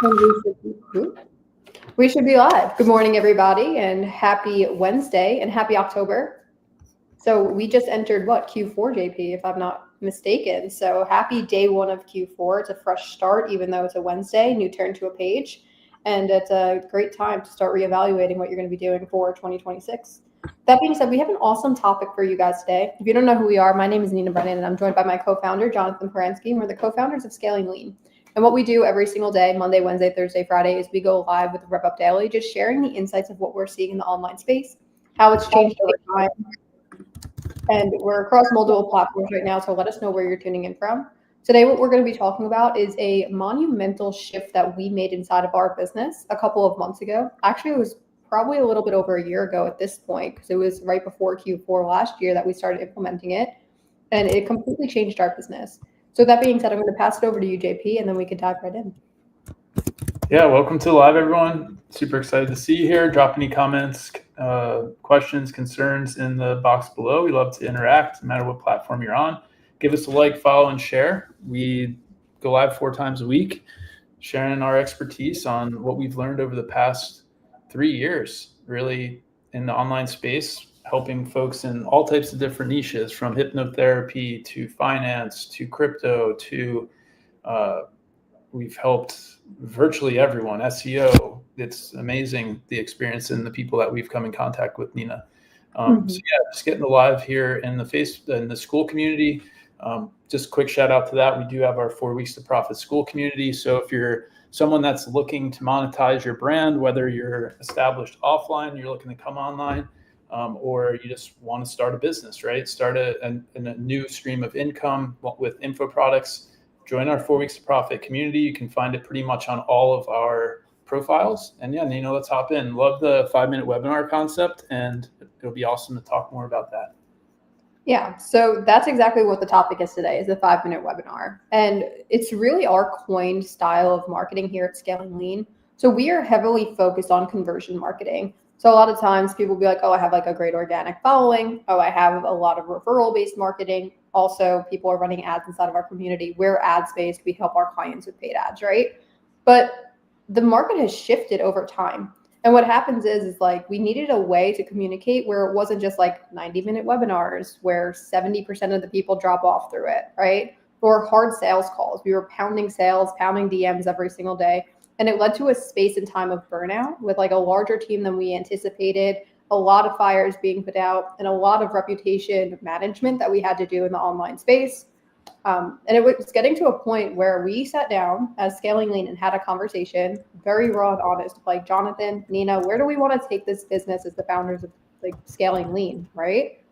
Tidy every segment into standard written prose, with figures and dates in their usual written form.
And we should be live. Good morning, everybody, and happy Wednesday and happy October. So we just entered Q4, JP, if I'm not mistaken. So happy day one of Q4. It's a fresh start, even though it's a Wednesday, new turn to a page. And it's a great time to start reevaluating what you're going to be doing for 2026. That being said, we have an awesome topic for you guys today. If you don't know who we are, my name is Nina Brennan, and I'm joined by my co-founder, Jonathan Paransky, and we're the co-founders of Scaling Lean. And what we do every single day, Monday, Wednesday, Thursday, Friday, is we go live with the RevUp Daily, just sharing the insights of what we're seeing in the online space, how it's changed over time. And we're across multiple platforms right now, so let us know where you're tuning in from. Today, what we're going to be talking about is a monumental shift that we made inside of our business a couple of months ago. Actually, it was probably a little bit over a year ago at this point, because it was right before Q4 last year that we started implementing it, and it completely changed our business. So that being said, I'm going to pass it over to you, JP, and then we can dive right in. Yeah, welcome to live, everyone. Super excited to see you here. Drop any comments, questions, concerns in the box below. We love to interact, no matter what platform you're on. Give us a like, follow, and share. We go live 4 times a week, sharing our expertise on what we've learned over the past 3 years, really in the online space, helping folks in all types of different niches, from hypnotherapy to finance to crypto to we've helped virtually everyone, SEO. It's amazing the experience and the people that we've come in contact with, Nina. So yeah, just getting live here in the school community. Just quick shout out to that. We do have our 4 Weeks to Profit school community. So if you're someone that's looking to monetize your brand, whether you're established offline, you're looking to come online, or you just want to start a business, right? Start a new stream of income with info products. Join our 4 Weeks to Profit community. You can find it pretty much on all of our profiles. And yeah, Nina, let's hop in. Love the 5-minute webinar concept, and it'll be awesome to talk more about that. Yeah, so that's exactly what the topic is today, is the 5-minute webinar. And it's really our coined style of marketing here at Scaling Lean. So we are heavily focused on conversion marketing. So a lot of times people will be like, oh, I have like a great organic following. Oh, I have a lot of referral-based marketing. Also, people are running ads inside of our community. We're ads-based. We help our clients with paid ads, right? But the market has shifted over time. And what happens is like we needed a way to communicate where it wasn't just like 90-minute webinars where 70% of the people drop off through it, right? Or hard sales calls. We were pounding sales, pounding DMs every single day. And it led to a space and time of burnout with like a larger team than we anticipated, a lot of fires being put out, and a lot of reputation management that we had to do in the online space. And it was getting to a point where we sat down as Scaling Lean and had a conversation, very raw and honest, like, Jonathan, Nina, where do we want to take this business as the founders of like Scaling Lean, right?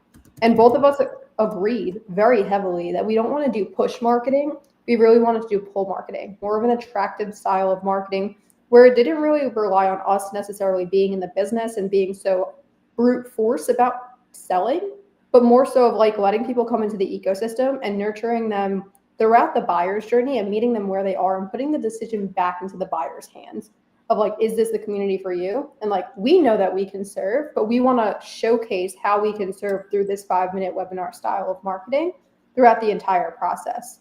And both of us agreed very heavily that we don't want to do push marketing. We really wanted to do pull marketing, more of an attractive style of marketing where it didn't really rely on us necessarily being in the business and being so brute force about selling, but more so of like letting people come into the ecosystem and nurturing them throughout the buyer's journey and meeting them where they are and putting the decision back into the buyer's hands of like, is this the community for you? And like, we know that we can serve, but we want to showcase how we can serve through this 5-minute webinar style of marketing throughout the entire process.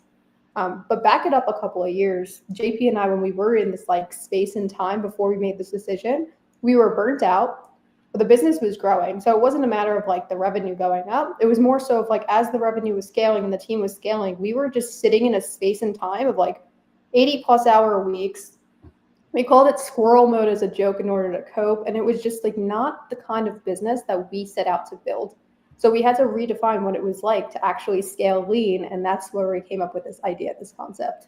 But back it up a couple of years, JP and I, when we were in this like space and time before we made this decision, we were burnt out. But the business was growing. So it wasn't a matter of like the revenue going up. It was more so of like, as the revenue was scaling and the team was scaling, we were just sitting in a space and time of like 80+ hour weeks. We called it squirrel mode as a joke in order to cope. And it was just like not the kind of business that we set out to build. So we had to redefine what it was like to actually scale lean. And that's where we came up with this idea, this concept.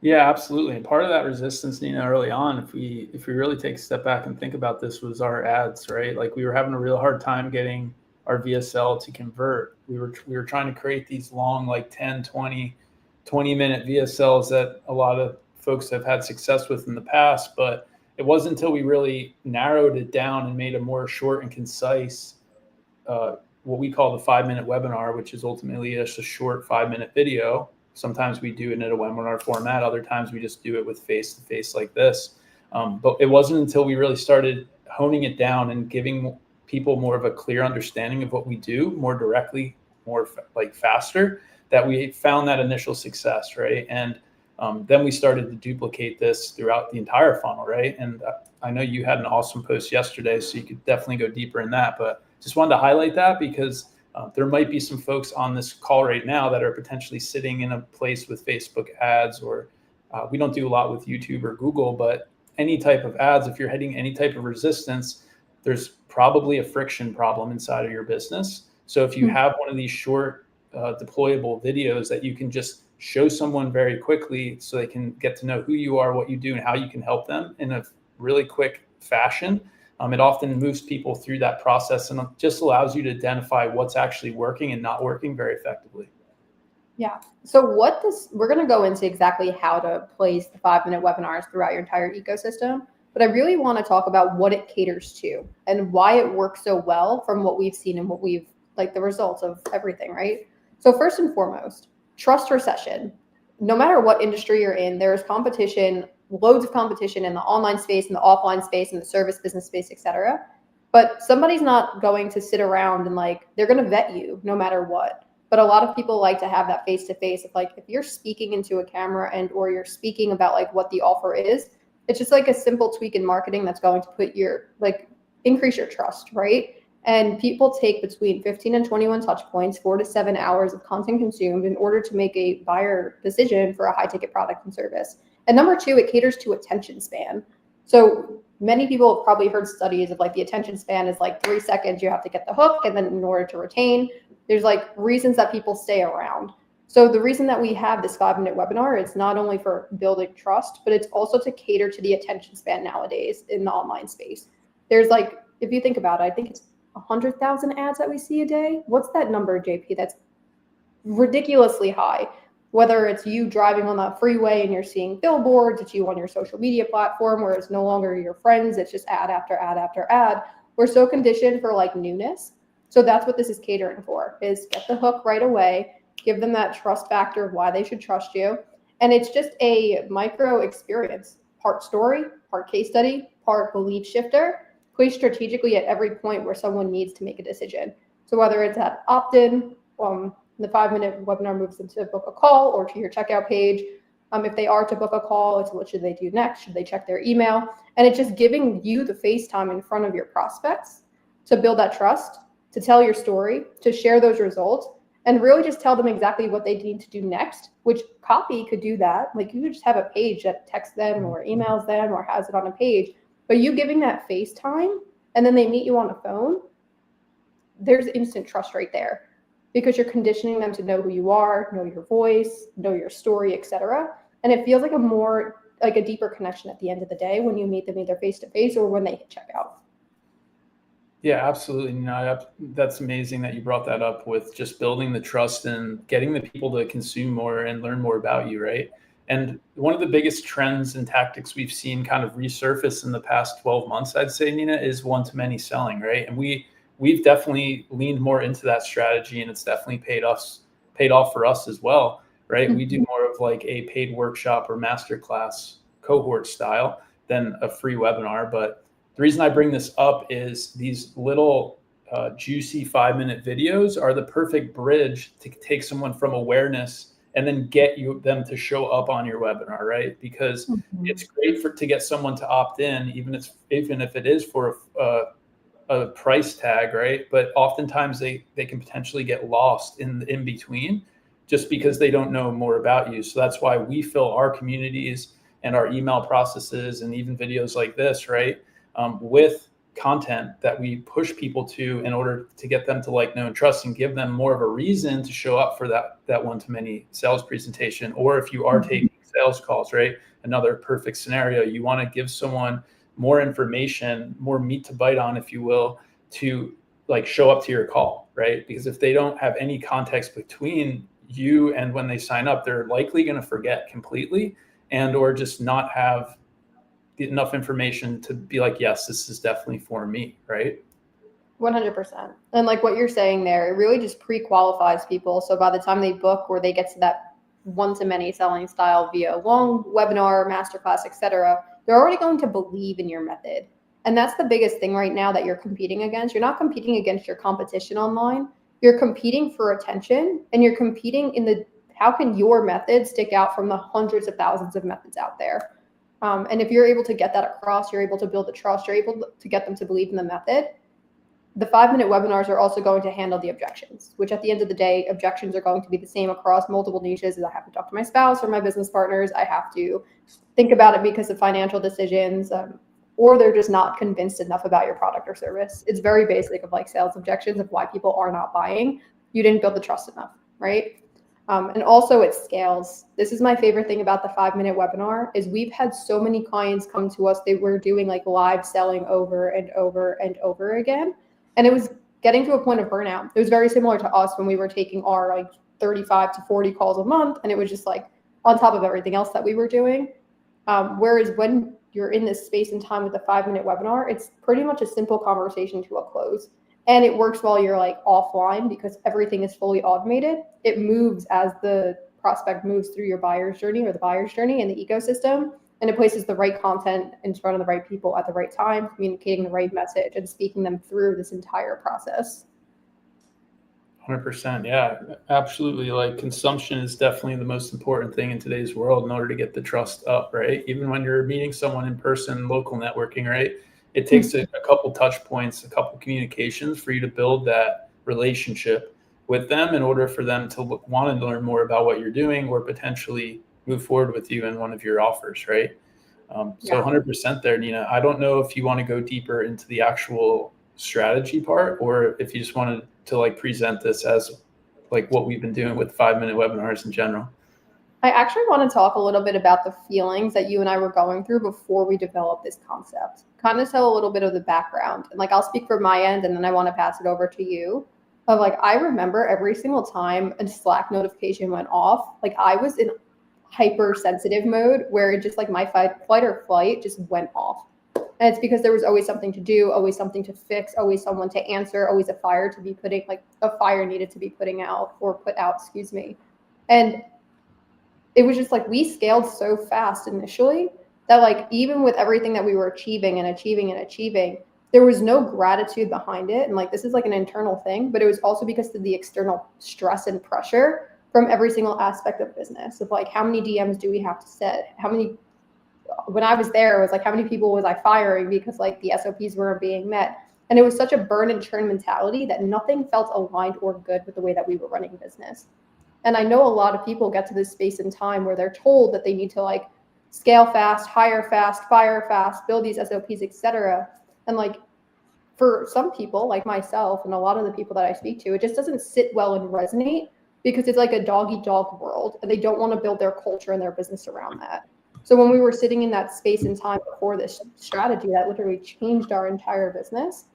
Yeah, absolutely. And part of that resistance, Nina, early on, if we really take a step back and think about this, was our ads, right? Like we were having a real hard time getting our VSL to convert. We were trying to create these long, like 10, 20-minute VSLs that a lot of folks have had success with in the past. But it wasn't until we really narrowed it down and made a more short and concise, what we call the 5-minute webinar, which is ultimately just a short 5-minute video. Sometimes we do it in a webinar format. Other times we just do it with face-to-face like this. But it wasn't until we really started honing it down and giving people more of a clear understanding of what we do more directly, more like faster, that we found that initial success, right? And Then we started to duplicate this throughout the entire funnel, right? And I know you had an awesome post yesterday, so you could definitely go deeper in that. But just wanted to highlight that because there might be some folks on this call right now that are potentially sitting in a place with Facebook ads, or we don't do a lot with YouTube or Google, but any type of ads, if you're hitting any type of resistance, there's probably a friction problem inside of your business. So if you have one of these short deployable videos that you can just show someone very quickly so they can get to know who you are, what you do, and how you can help them in a really quick fashion, it often moves people through that process and just allows you to identify what's actually working and not working very effectively. Yeah. So we're going to go into exactly how to place the 5-minute webinars throughout your entire ecosystem. But I really want to talk about what it caters to and why it works so well from what we've seen and what we've like the results of everything, right? So first and foremost, trust recession. No matter what industry you're in, there is competition, loads of competition in the online space, in the offline space, in the service business space, etc. But somebody's not going to sit around and like, they're going to vet you no matter what. But a lot of people like to have that face-to-face of like, if you're speaking into a camera and or you're speaking about like what the offer is, it's just like a simple tweak in marketing that's going to put your like increase your trust, right? And people take between 15 and 21 touch points, 4 to 7 hours of content consumed in order to make a buyer decision for a high ticket product and service. And number two, it caters to attention span. So many people have probably heard studies of like the attention span is like 3 seconds, you have to get the hook. And then in order to retain, there's like reasons that people stay around. So the reason that we have this 5-minute webinar, it's not only for building trust, but it's also to cater to the attention span nowadays in the online space. There's like, if you think about it, I think it's 100,000 ads that we see a day. What's that number, JP? That's ridiculously high. Whether it's you driving on that freeway and you're seeing billboards, it's you on your social media platform where it's no longer your friends, it's just ad after ad after ad. We're so conditioned for like newness. So that's what this is catering for, is get the hook right away, give them that trust factor of why they should trust you. And it's just a micro experience, part story, part case study, part belief shifter, placed strategically at every point where someone needs to make a decision. So whether it's at opt-in, the 5-minute webinar moves them to book a call or to your checkout page. If they are to book a call, it's what should they do next? Should they check their email? And it's just giving you the face time in front of your prospects to build that trust, to tell your story, to share those results, and really just tell them exactly what they need to do next, which copy could do that. Like you could just have a page that texts them or emails them or has it on a page, but you giving that face time and then they meet you on the phone, there's instant trust right there because you're conditioning them to know who you are, know your voice, know your story, etc. And it feels like a deeper connection at the end of the day when you meet them either face-to-face or when they hit checkout. Yeah, absolutely. That's amazing that you brought that up with just building the trust and getting the people to consume more and learn more about you, right? And one of the biggest trends and tactics we've seen kind of resurface in the past 12 months, I'd say, Nina, is one-to-many selling, right? And we've definitely leaned more into that strategy, and it's definitely paid off for us as well, right? We do more of like a paid workshop or masterclass cohort style than a free webinar, but the reason I bring this up is these little juicy 5-minute videos are the perfect bridge to take someone from awareness and then get them to show up on your webinar, right? Because it's great to get someone to opt in, even if it is for a price tag, right? But oftentimes they can potentially get lost in between just because they don't know more about you. So that's why we fill our communities and our email processes and even videos like this, right? With content that we push people to in order to get them to like, know, and trust and give them more of a reason to show up for that one-to-many sales presentation. Or if you are taking sales calls, right? Another perfect scenario, you want to give someone more information, more meat to bite on, if you will, to like show up to your call, right? Because if they don't have any context between you and when they sign up, they're likely going to forget completely and or just not have enough information to be like, yes, this is definitely for me, right? 100%. And like what you're saying there, it really just pre-qualifies people. So by the time they book or they get to that one-to-many selling style via long webinar, masterclass, etc., they're already going to believe in your method. And that's the biggest thing right now that you're competing against. You're not competing against your competition online. You're competing for attention and you're competing in the How can your method stick out from the hundreds of thousands of methods out there? And if you're able to get that across, you're able to build the trust, you're able to get them to believe in the method. The 5-minute webinars are also going to handle the objections, which at the end of the day, objections are going to be the same across multiple niches. As I have to talk to my spouse or my business partners, I have to think about it because of financial decisions, or they're just not convinced enough about your product or service. It's very basic of like sales objections of why people are not buying. You didn't build the trust enough, right? And also it scales. This is my favorite thing about the 5-minute webinar is we've had so many clients come to us. They were doing like live selling over and over and over again. And it was getting to a point of burnout. It was very similar to us when we were taking our like 35 to 40 calls a month. And it was just like on top of everything else that we were doing. Whereas when you're in this space and time with the 5-minute webinar, it's pretty much a simple conversation to a close. And it works while you're like offline because everything is fully automated. It moves as the prospect moves through your buyer's journey or the buyer's journey in the ecosystem. And it places the right content in front of the right people at the right time, communicating the right message and speaking them through this entire process. 100%. Yeah, absolutely. Like consumption is definitely the most important thing in today's world in order to get the trust up, right? Even when you're meeting someone in person, local networking, right? It takes a couple touch points, a couple communications for you to build that relationship with them in order for them to want to learn more about what you're doing or potentially move forward with you in one of your offers, right? So 100% there, Nina. I don't know if you want to go deeper into the actual strategy part or if you just wanted to like present this as like what we've been doing with 5-minute webinars in general. I actually want to talk a little bit about the feelings that you and I were going through before we developed this concept. Kind of tell a little bit of the background. And like I'll speak from my end and then I want to pass it over to you. Of like I remember every single time a Slack notification went off, like I was in hypersensitive mode where it just like my flight or flight just went off. And it's because there was always something to do, always something to fix, always someone to answer, always a fire to be putting, like a fire needed to be putting out or put out, excuse me. And it was just like we scaled so fast initially that like even with everything that we were achieving, there was no gratitude behind it. And like this is like an internal thing, but it was also because of the external stress and pressure from every single aspect of business of like how many DMs do we have to set? How many, when I was there, it was like how many people was I firing because like the SOPs weren't being met. And it was such a burn and churn mentality that nothing felt aligned or good with the way that we were running business. And I know a lot of people get to this space in time where they're told that they need to like scale fast, hire fast, fire fast, build these SOPs, etc. And like for some people like myself and a lot of the people that I speak to, it just doesn't sit well and resonate because it's like a dog-eat-dog world and they don't want to build their culture and their business around that. So when we were sitting in that space and time before this strategy that literally changed our entire business,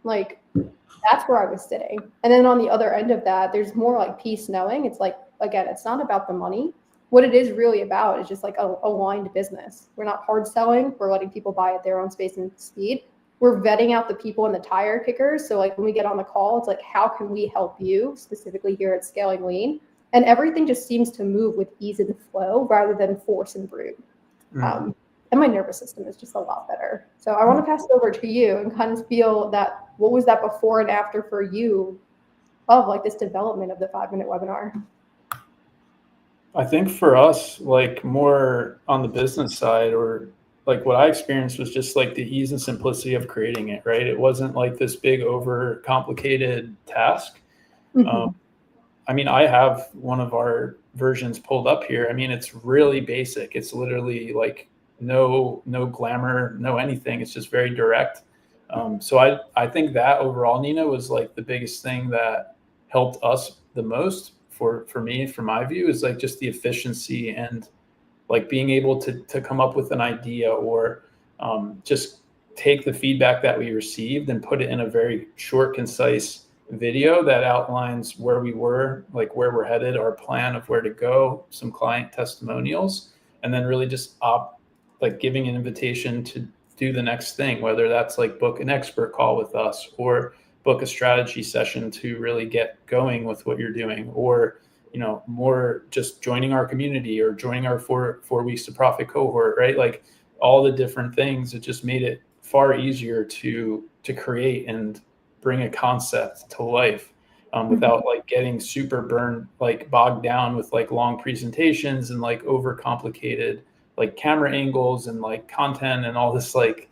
like that's where I was sitting. And then on the other end of that, there's more like peace knowing. It's like, again, it's not about the money. What it is really about is just like a aligned business. We're not hard selling. We're letting people buy at their own space and speed. We're vetting out the people and the tire kickers. So like when we get on the call, it's like, how can we help you specifically here at Scaling Lean? And everything just seems to move with ease and flow rather than force and brute. And my nervous system is just a lot better. So I want to pass it over to you and kind of feel that, what was that before and after for you of like this development of the 5-minute webinar? I think for us, like more on the business side or like what I experienced was just like the ease and simplicity of creating it, right? It wasn't like this big over complicated task. I mean, I have one of our versions pulled up here. I mean, it's really basic. It's literally like no glamour, no anything. It's just very direct. So I think that overall, Nina, was like the biggest thing that helped us the most for me, from my view, is like just the efficiency and like being able to come up with an idea or just take the feedback that we received and put it in a very short, concise video that outlines where we were, like where we're headed, our plan of where to go, some client testimonials, and then really just like giving an invitation to do the next thing, whether that's like book an expert call with us or book a strategy session to really get going with what you're doing, or more just joining our community or joining our four weeks to profit cohort, right? Like all the different things, it just made it far easier to create and bring a concept to life. without like getting super burned, like bogged down with like long presentations and like overcomplicated like camera angles and like content and all this like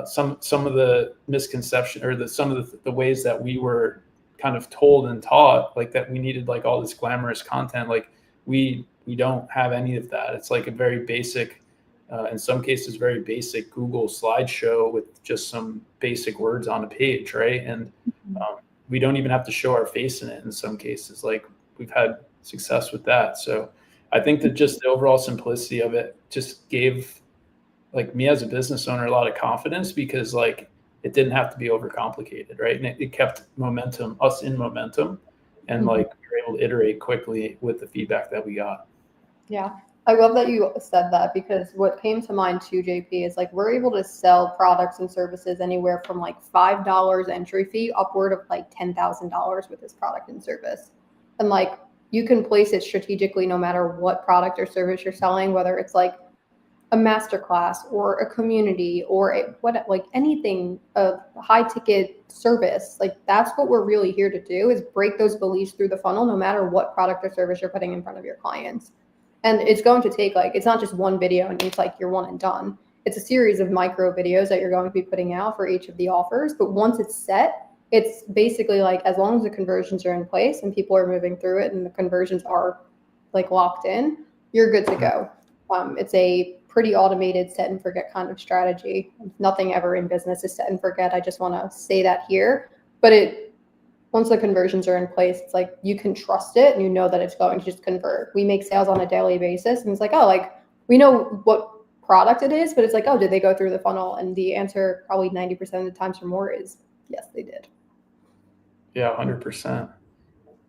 some of the misconception or some of the ways that we were kind of told and taught, like that we needed like all this glamorous content. Like we don't have any of that. It's like a very basic, in some cases, very basic Google slideshow with just some basic words on a page, right? And we don't even have to show our face in it in some cases. Like we've had success with that. So I think that just the overall simplicity of it just gave like me as a business owner a lot of confidence, because like it didn't have to be overcomplicated, right? And it kept us in momentum, and like we were able to iterate quickly with the feedback that we got. Yeah. I love that you said that, because what came to mind too, JP, is like we're able to sell products and services anywhere from like $5 entry fee upward of like $10,000 with this product and service. And like you can place it strategically no matter what product or service you're selling, whether it's like a masterclass or a community or like anything, a high ticket service. Like that's what we're really here to do, is break those beliefs through the funnel no matter what product or service you're putting in front of your clients. And it's going to take like, it's not just one video and it's like you're one and done. It's a series of micro videos that you're going to be putting out for each of the offers. But once it's set, it's basically like, as long as the conversions are in place and people are moving through it and the conversions are like locked in, you're good to go. It's a pretty automated set and forget kind of strategy. Nothing ever in business is set and forget. I just want to say that here. But once the conversions are in place, it's like you can trust it and you know that it's going to just convert. We make sales on a daily basis, and it's like, oh, like we know what product it is, but it's like, oh, did they go through the funnel? And the answer probably 90% of the times or more is yes, they did. Yeah, 100%.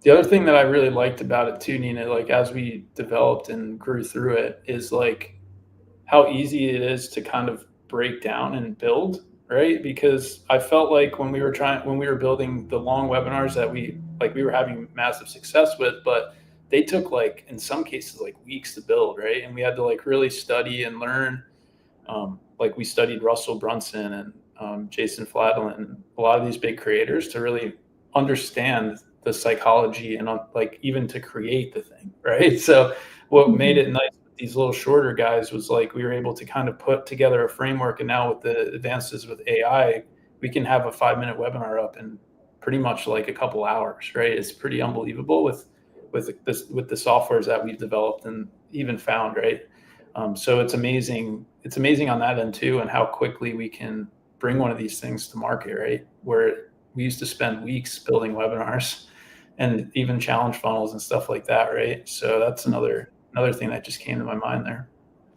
The other thing that I really liked about it too, Nina, like as we developed and grew through it, is like how easy it is to kind of break down and build, right? Because I felt like when we were building the long webinars that we were having massive success with, but they took like, in some cases, like weeks to build, right? And we had to like really study and learn. Like we studied Russell Brunson and Jason Fladlin and a lot of these big creators to really understand the psychology and like even to create the thing, right? So what made it nice with these little shorter guys was like we were able to kind of put together a framework, and now with the advances with AI, we can have a 5-minute webinar up in pretty much like a couple hours, right? It's pretty unbelievable with the softwares that we've developed and even found, right? So it's amazing. It's amazing on that end too, and how quickly we can bring one of these things to market, right? Where we used to spend weeks building webinars and even challenge funnels and stuff like that, right? So that's another thing that just came to my mind there.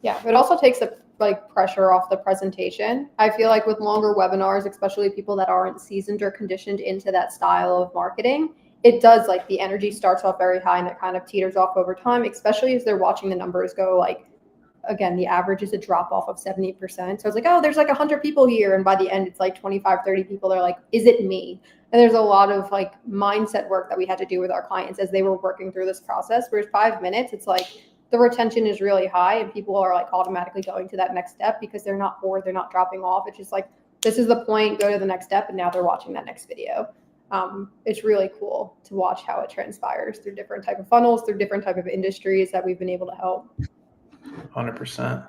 Yeah, it also takes the like pressure off the presentation. I feel like with longer webinars, especially people that aren't seasoned or conditioned into that style of marketing, it does, like, the energy starts off very high and it kind of teeters off over time, especially as they're watching the numbers go. Like, again, the average is a drop off of 70%. So it's like, oh, there's like 100 people here. And by the end, it's like 25, 30 people. They're like, is it me? And there's a lot of like mindset work that we had to do with our clients as they were working through this process. Whereas 5 minutes, it's like the retention is really high and people are like automatically going to that next step because they're not bored. They're not dropping off. It's just like, this is the point, go to the next step. And now they're watching that next video. It's really cool to watch how it transpires through different type of funnels, through different type of industries that we've been able to help. 100%.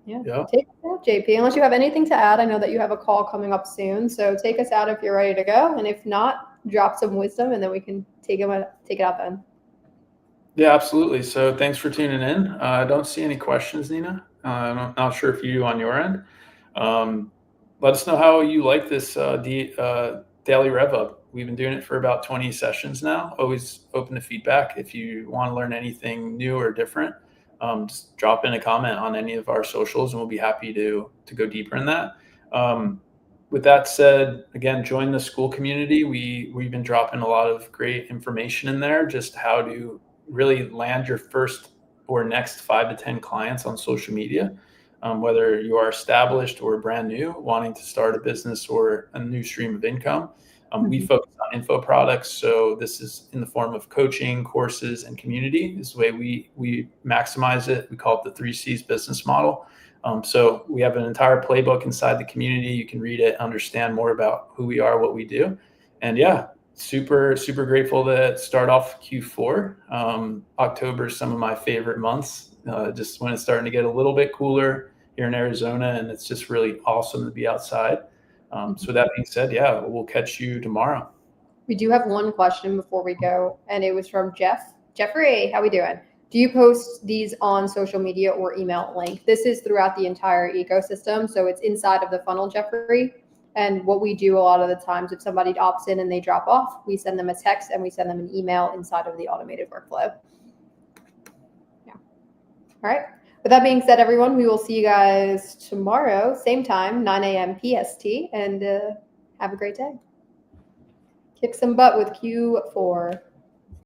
Yeah. Yep. Take us out, JP. Unless you have anything to add, I know that you have a call coming up soon. So take us out if you're ready to go. And if not, drop some wisdom and then we can take it out then. Yeah, absolutely. So thanks for tuning in. I don't see any questions, Nina. I'm not sure if you do on your end. Let us know how you like this daily RevUp. We've been doing it for about 20 sessions now. Always open to feedback. If you want to learn anything new or different, just drop in a comment on any of our socials and we'll be happy to go deeper in that. With that said, again, join the school community. We've been dropping a lot of great information in there, just how to really land your first or next 5 to 10 clients on social media, whether you are established or brand new, wanting to start a business or a new stream of income. We focus on info products. So this is in the form of coaching, courses, and community. This is the way we maximize it. We call it the 3 C's business model. So we have an entire playbook inside the community. You can read it, understand more about who we are, what we do. And yeah, super grateful to start off Q4. October is some of my favorite months, just when it's starting to get a little bit cooler here in Arizona, and it's just really awesome to be outside. So with that being said, yeah, we'll catch you tomorrow. We do have one question before we go, and it was from Jeff. Jeffrey, how we doing? Do you post these on social media or email link? This is throughout the entire ecosystem, so it's inside of the funnel, Jeffrey. And what we do a lot of the times, if somebody opts in and they drop off, we send them a text and we send them an email inside of the automated workflow. Yeah. All right. With that being said, everyone, we will see you guys tomorrow, same time, 9 a.m. PST, and have a great day. Kick some butt with Q4.